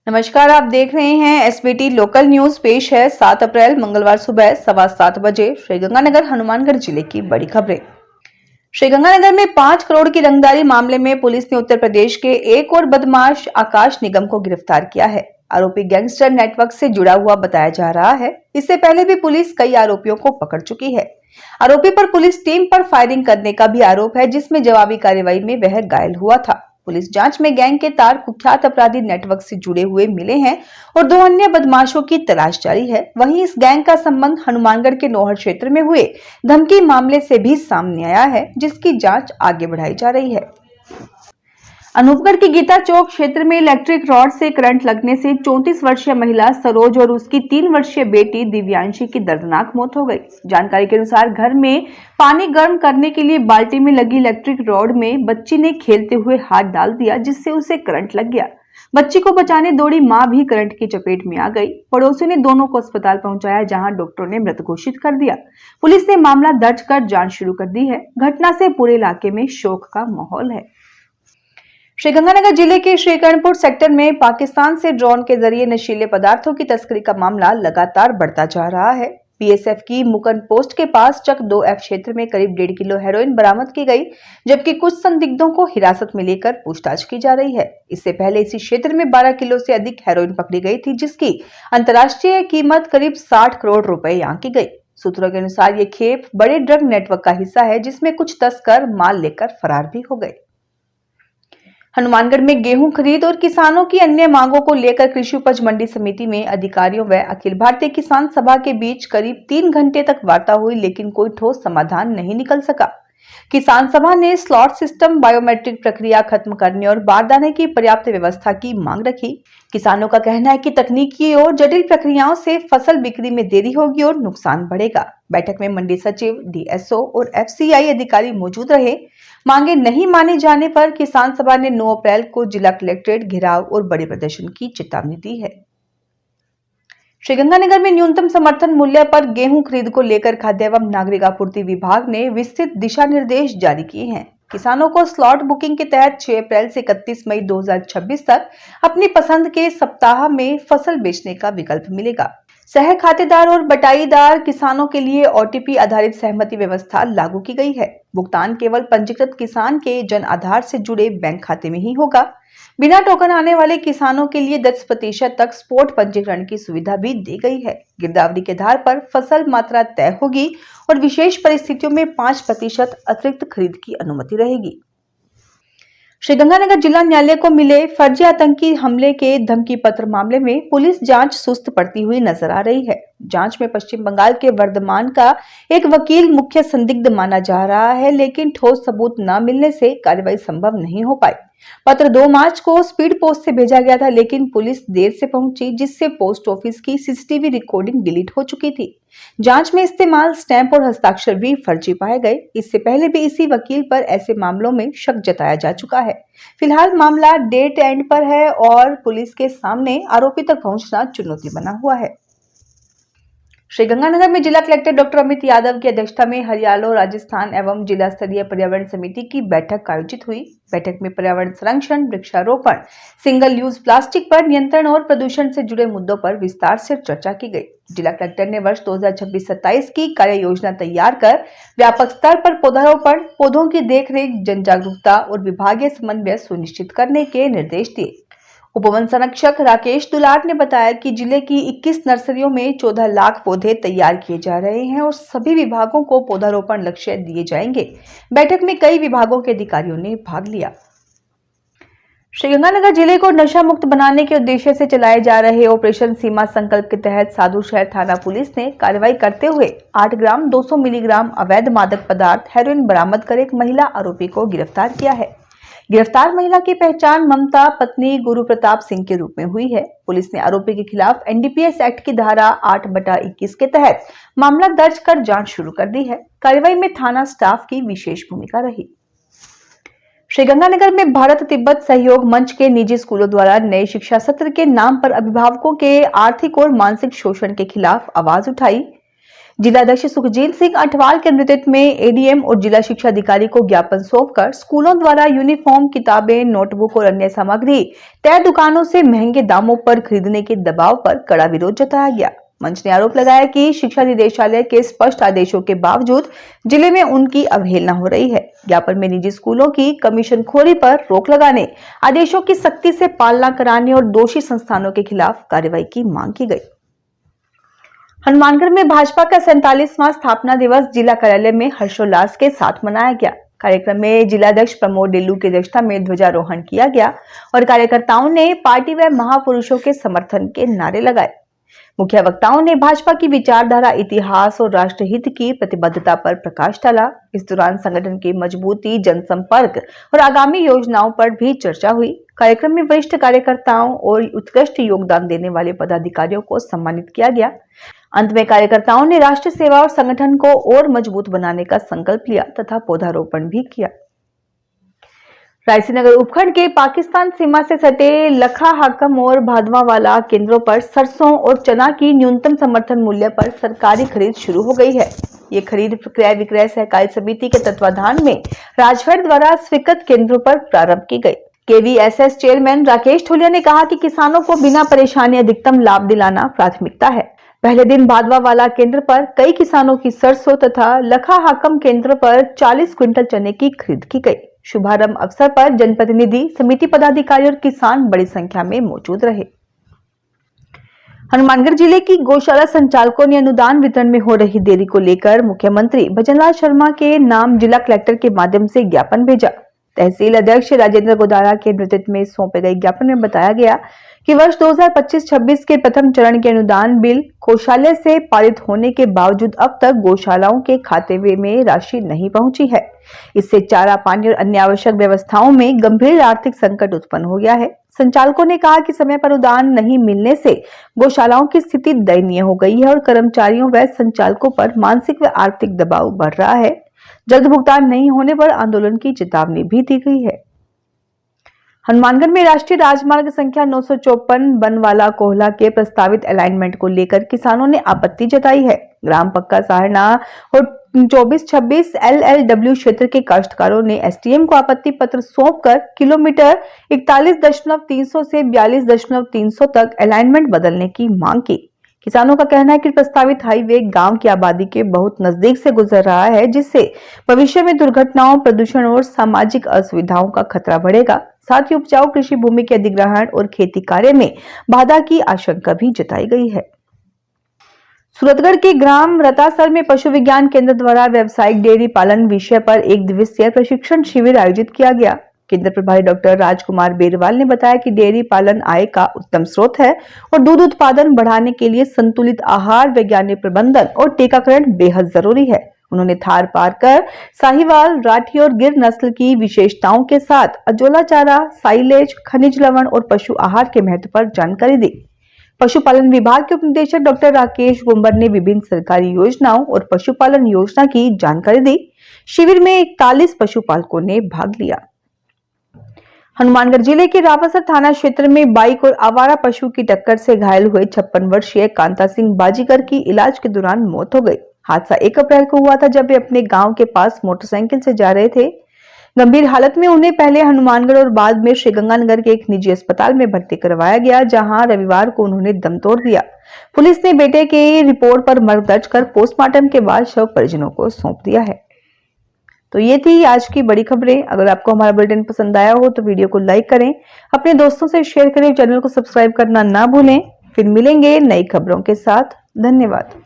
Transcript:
नमस्कार, आप देख रहे हैं एसबीटी लोकल न्यूज। पेश है 7 अप्रैल मंगलवार सुबह 7:15 बजे श्रीगंगानगर हनुमानगढ़ जिले की बड़ी खबरें। श्रीगंगानगर में 5 करोड़ की रंगदारी मामले में पुलिस ने उत्तर प्रदेश के एक और बदमाश आकाश निगम को गिरफ्तार किया है। आरोपी गैंगस्टर नेटवर्क से जुड़ा हुआ बताया जा रहा है। इससे पहले भी पुलिस कई आरोपियों को पकड़ चुकी है। आरोपी पर पुलिस टीम पर फायरिंग करने का भी आरोप है, जिसमें जवाबी कार्रवाई में वह घायल हुआ था। पुलिस जांच में गैंग के तार कुख्यात अपराधी नेटवर्क से जुड़े हुए मिले हैं और 2 अन्य बदमाशों की तलाश जारी है। वहीं इस गैंग का संबंध हनुमानगढ़ के नौहर क्षेत्र में हुए धमकी मामले से भी सामने आया है, जिसकी जांच आगे बढ़ाई जा रही है। अनूपगढ़ के गीता चौक क्षेत्र में इलेक्ट्रिक रॉड से करंट लगने से 34 वर्षीय महिला सरोज और उसकी 3 वर्षीय बेटी दिव्यांशी की दर्दनाक मौत हो गई। जानकारी के अनुसार घर में पानी गर्म करने के लिए बाल्टी में लगी इलेक्ट्रिक रॉड में बच्ची ने खेलते हुए हाथ डाल दिया, जिससे उसे करंट लग गया। बच्ची को बचाने दौड़ी मां भी करंट की चपेट में आ गई। पड़ोसियों ने दोनों को अस्पताल पहुंचाया, जहां डॉक्टरों ने मृत घोषित कर दिया। पुलिस ने मामला दर्ज कर जांच शुरू कर दी है। घटना से पूरे इलाके में शोक का माहौल है। श्रीगंगानगर जिले के श्रीकरणपुर सेक्टर में पाकिस्तान से ड्रोन के जरिए नशीले पदार्थों की तस्करी का मामला लगातार बढ़ता जा रहा है। बीएसएफ की मुकन पोस्ट के पास चक 2F क्षेत्र में करीब 1.5 किलो हेरोइन बरामद की गई, जबकि कुछ संदिग्धों को हिरासत में लेकर पूछताछ की जा रही है। इससे पहले इसी क्षेत्र में 12 किलो से अधिक हेरोइन पकड़ी गई थी, जिसकी अंतर्राष्ट्रीय कीमत करीब 60 करोड़ रुपए आंकी गई। सूत्रों के अनुसार ये खेप बड़े ड्रग नेटवर्क का हिस्सा है, जिसमें कुछ तस्कर माल लेकर फरार भी हो गए। हनुमानगढ़ में गेहूं खरीद और किसानों की अन्य मांगों को लेकर कृषि उपज मंडी समिति में अधिकारियों व अखिल भारतीय किसान सभा के बीच करीब 3 घंटे तक वार्ता हुई, लेकिन कोई ठोस समाधान नहीं निकल सका। किसान सभा ने स्लॉट सिस्टम, बायोमेट्रिक प्रक्रिया खत्म करने और बारदाने की पर्याप्त व्यवस्था की मांग रखी। किसानों का कहना है कि तकनीकी और जटिल प्रक्रियाओं से फसल बिक्री में देरी होगी और नुकसान बढ़ेगा। बैठक में मंडी सचिव, डीएसओ और एफसीआई अधिकारी मौजूद रहे। मांगे नहीं माने जाने पर किसान सभा ने 9 अप्रैल को जिला कलेक्ट्रेट घेराव और बड़े प्रदर्शन की चेतावनी दी है। श्रीगंगानगर में न्यूनतम समर्थन मूल्य पर गेहूं खरीद को लेकर खाद्य एवं नागरिक आपूर्ति विभाग ने विस्तृत दिशा निर्देश जारी किए हैं। किसानों को स्लॉट बुकिंग के तहत 6 अप्रैल से 31 मई 2026 तक अपनी पसंद के सप्ताह में फसल बेचने का विकल्प मिलेगा। सह खातेदार और बटाईदार किसानों के लिए ओटीपी आधारित सहमति व्यवस्था लागू की गई है। भुगतान केवल पंजीकृत किसान के जन आधार से जुड़े बैंक खाते में ही होगा। बिना टोकन आने वाले किसानों के लिए 10% तक स्पॉट पंजीकरण की सुविधा भी दी गई है। गिरदावरी के आधार पर फसल मात्रा तय होगी और विशेष परिस्थितियों में 5% अतिरिक्त खरीद की अनुमति रहेगी। श्रीगंगानगर जिला न्यायालय को मिले फर्जी आतंकी हमले के धमकी पत्र मामले में पुलिस जांच सुस्त पड़ती हुई नजर आ रही है। जांच में पश्चिम बंगाल के वर्धमान का एक वकील मुख्य संदिग्ध माना जा रहा है, लेकिन ठोस सबूत न मिलने से कार्रवाई संभव नहीं हो पाई। पत्र 2 मार्च को स्पीड पोस्ट से भेजा गया था, लेकिन पुलिस देर से पहुंची, जिससे पोस्ट ऑफिस की सीसीटीवी रिकॉर्डिंग डिलीट हो चुकी थी। जांच में इस्तेमाल स्टैंप और हस्ताक्षर भी फर्जी पाए गए। इससे पहले भी इसी वकील पर ऐसे मामलों में शक जताया जा चुका है। फिलहाल मामला डेड एंड पर है और पुलिस के सामने आरोपी तक पहुंचना चुनौती बना हुआ है। श्रीगंगानगर में जिला कलेक्टर डॉक्टर अमित यादव की अध्यक्षता में हरियाणा, राजस्थान एवं जिला स्तरीय पर्यावरण समिति की बैठक आयोजित हुई। बैठक में पर्यावरण संरक्षण, वृक्षारोपण, सिंगल यूज प्लास्टिक पर नियंत्रण और प्रदूषण से जुड़े मुद्दों पर विस्तार से चर्चा की गई। जिला कलेक्टर ने वर्ष 2026-27 की कार्य योजना तैयार कर व्यापक स्तर पर पौधारोपण, पौधों की देखरेख, जन जागरूकता और विभागीय समन्वय सुनिश्चित करने के निर्देश दिए। उपवन संरक्षक राकेश दुलार ने बताया कि जिले की 21 नर्सरियों में 14 लाख पौधे तैयार किए जा रहे हैं और सभी विभागों को पौधारोपण लक्ष्य दिए जाएंगे। बैठक में कई विभागों के अधिकारियों ने भाग लिया। श्रीगंगानगर जिले को नशा मुक्त बनाने के उद्देश्य से चलाए जा रहे ऑपरेशन सीमा संकल्प के तहत साधु शहर थाना पुलिस ने कार्रवाई करते हुए 8 ग्राम 200 मिलीग्राम अवैध मादक पदार्थ हेरोइन बरामद कर एक महिला आरोपी को गिरफ्तार किया है। गिरफ्तार महिला की पहचान ममता पत्नी गुरु प्रताप सिंह के रूप में हुई है। पुलिस ने आरोपी के खिलाफ एनडीपीएस एक्ट की धारा 8/21 के तहत मामला दर्ज कर जांच शुरू कर दी है। कार्रवाई में थाना स्टाफ की विशेष भूमिका रही। श्रीगंगानगर में भारत तिब्बत सहयोग मंच के निजी स्कूलों द्वारा नए शिक्षा सत्र के नाम पर अभिभावकों के आर्थिक और मानसिक शोषण के खिलाफ आवाज उठाई। जिलाध्यक्ष सुखजीत सिंह अठवाल के नेतृत्व में एडीएम और जिला शिक्षा अधिकारी को ज्ञापन सौंपकर स्कूलों द्वारा यूनिफॉर्म, किताबें, नोटबुक और अन्य सामग्री तय दुकानों से महंगे दामों पर खरीदने के दबाव पर कड़ा विरोध जताया गया। मंच ने आरोप लगाया कि शिक्षा निदेशालय के स्पष्ट आदेशों के बावजूद जिले में उनकी अवहेलना हो रही है। ज्ञापन में निजी स्कूलों की कमीशनखोरी पर रोक लगाने, आदेशों की सख्ती से पालना कराने और दोषी संस्थानों के खिलाफ कार्रवाई की मांग की गई। हनुमानगढ़ में भाजपा का 47वां स्थापना दिवस जिला कार्यालय में हर्षोल्लास के साथ मनाया गया। कार्यक्रम में जिलाध्यक्ष प्रमोद डेल्लू की अध्यक्षता में ध्वजारोहण किया गया और कार्यकर्ताओं ने पार्टी व महापुरुषों के समर्थन के नारे लगाए। मुख्य वक्ताओं ने भाजपा की विचारधारा, इतिहास और राष्ट्रहित की प्रतिबद्धता पर प्रकाश डाला। इस दौरान संगठन की मजबूती, जनसंपर्क और आगामी योजनाओं पर भी चर्चा हुई। कार्यक्रम में वरिष्ठ कार्यकर्ताओं और उत्कृष्ट योगदान देने वाले पदाधिकारियों को सम्मानित किया गया। अंत में कार्यकर्ताओं ने राष्ट्र सेवा और संगठन को और मजबूत बनाने का संकल्प लिया तथा पौधारोपण भी किया। रायसीनगर उपखंड के पाकिस्तान सीमा से सटे लखा, हाकम और भादवावाला केंद्रों पर सरसों और चना की न्यूनतम समर्थन मूल्य पर सरकारी खरीद शुरू हो गई है। ये खरीद क्रय विक्रय सहकारी समिति के तत्वाधान में राजफेड द्वारा स्वीकृत केंद्रों पर प्रारंभ की गई। केवीएसएस चेयरमैन राकेश ठोलिया ने कहा कि किसानों को बिना परेशानी अधिकतम लाभ दिलाना प्राथमिकता है। पहले दिन भादवावाला केंद्र पर कई किसानों की सरसों तथा लखा हाकम केंद्र पर 40 क्विंटल चने की खरीद की गई। शुभारंभ अवसर पर जनप्रतिनिधि, समिति पदाधिकारी और किसान बड़ी संख्या में मौजूद रहे। हनुमानगढ़ जिले की गौशाला संचालकों ने अनुदान वितरण में हो रही देरी को लेकर मुख्यमंत्री भजनलाल शर्मा के नाम जिला कलेक्टर के माध्यम से ज्ञापन भेजा। तहसील अध्यक्ष राजेंद्र गोदारा के नेतृत्व में सौंपे गए ज्ञापन में बताया गया कि वर्ष 2025-26 के प्रथम चरण के अनुदान बिल कोषालय से पारित होने के बावजूद अब तक गौशालाओं के खाते में राशि नहीं पहुंची है। इससे चारा, पानी और अन्य आवश्यक व्यवस्थाओं में गंभीर आर्थिक संकट उत्पन्न हो गया है। संचालकों ने कहा कि समय पर अनुदान नहीं मिलने से गौशालाओं की स्थिति दयनीय हो गई है और कर्मचारियों व संचालकों पर मानसिक व आर्थिक दबाव बढ़ रहा है। जल्द भुगतान नहीं होने पर आंदोलन की चेतावनी भी दी गई है। हनुमानगढ़ में राष्ट्रीय राजमार्ग संख्या 954 बनवाला कोहला के प्रस्तावित अलाइनमेंट को लेकर किसानों ने आपत्ति जताई है। ग्राम पक्का साहना और 24-26 LLW क्षेत्र के काश्तकारों ने एसडीएम को आपत्ति पत्र सौंपकर किलोमीटर 41.300 से 42.300 तक अलाइनमेंट बदलने की मांग की। किसानों का कहना है कि प्रस्तावित हाईवे गांव की आबादी के बहुत नजदीक से गुजर रहा है, जिससे भविष्य में दुर्घटनाओं, प्रदूषण और सामाजिक असुविधाओं का खतरा बढ़ेगा। साथ ही उपजाऊ कृषि भूमि के अधिग्रहण और खेती कार्य में बाधा की आशंका भी जताई गई है। सूरतगढ़ के ग्राम रतासर में पशु विज्ञान केंद्र द्वारा व्यावसायिक डेयरी पालन विषय पर 1 दिवसीय प्रशिक्षण शिविर आयोजित किया गया। केंद्र प्रभारी डॉक्टर राजकुमार बेरवाल ने बताया कि डेयरी पालन आय का उत्तम स्रोत है और दूध उत्पादन बढ़ाने के लिए संतुलित आहार, वैज्ञानिक प्रबंधन और टीकाकरण बेहद जरूरी है। उन्होंने थार पारकर, साहिवाल, राठी और गिर नस्ल की विशेषताओं के साथ अजोला चारा, साइलेज, खनिज लवण और पशु आहार के महत्व पर जानकारी दी। पशुपालन विभाग के उपनिदेशक डॉक्टर राकेश गुंबर ने विभिन्न सरकारी योजनाओं और पशुपालन योजना की जानकारी दी। शिविर में 41 पशुपालकों ने भाग लिया। हनुमानगढ़ जिले के रावासर थाना क्षेत्र में बाइक और आवारा पशु की टक्कर से घायल हुए 56 वर्षीय कांता सिंह बाजीगर की इलाज के दौरान मौत हो गई। हादसा 1 अप्रैल को हुआ था, जब वे अपने गांव के पास मोटरसाइकिल से जा रहे थे। गंभीर हालत में उन्हें पहले हनुमानगढ़ और बाद में श्रीगंगानगर के एक निजी अस्पताल में भर्ती करवाया गया, जहां रविवार को उन्होंने दम तोड़ दिया। पुलिस ने बेटे की रिपोर्ट पर मर्ग दर्ज कर पोस्टमार्टम के बाद शव परिजनों को सौंप दिया है। तो ये थी आज की बड़ी खबरें। अगर आपको हमारा बुलेटिन पसंद आया हो तो वीडियो को लाइक करें, अपने दोस्तों से शेयर करें, चैनल को सब्सक्राइब करना ना भूलें। फिर मिलेंगे नई खबरों के साथ। धन्यवाद।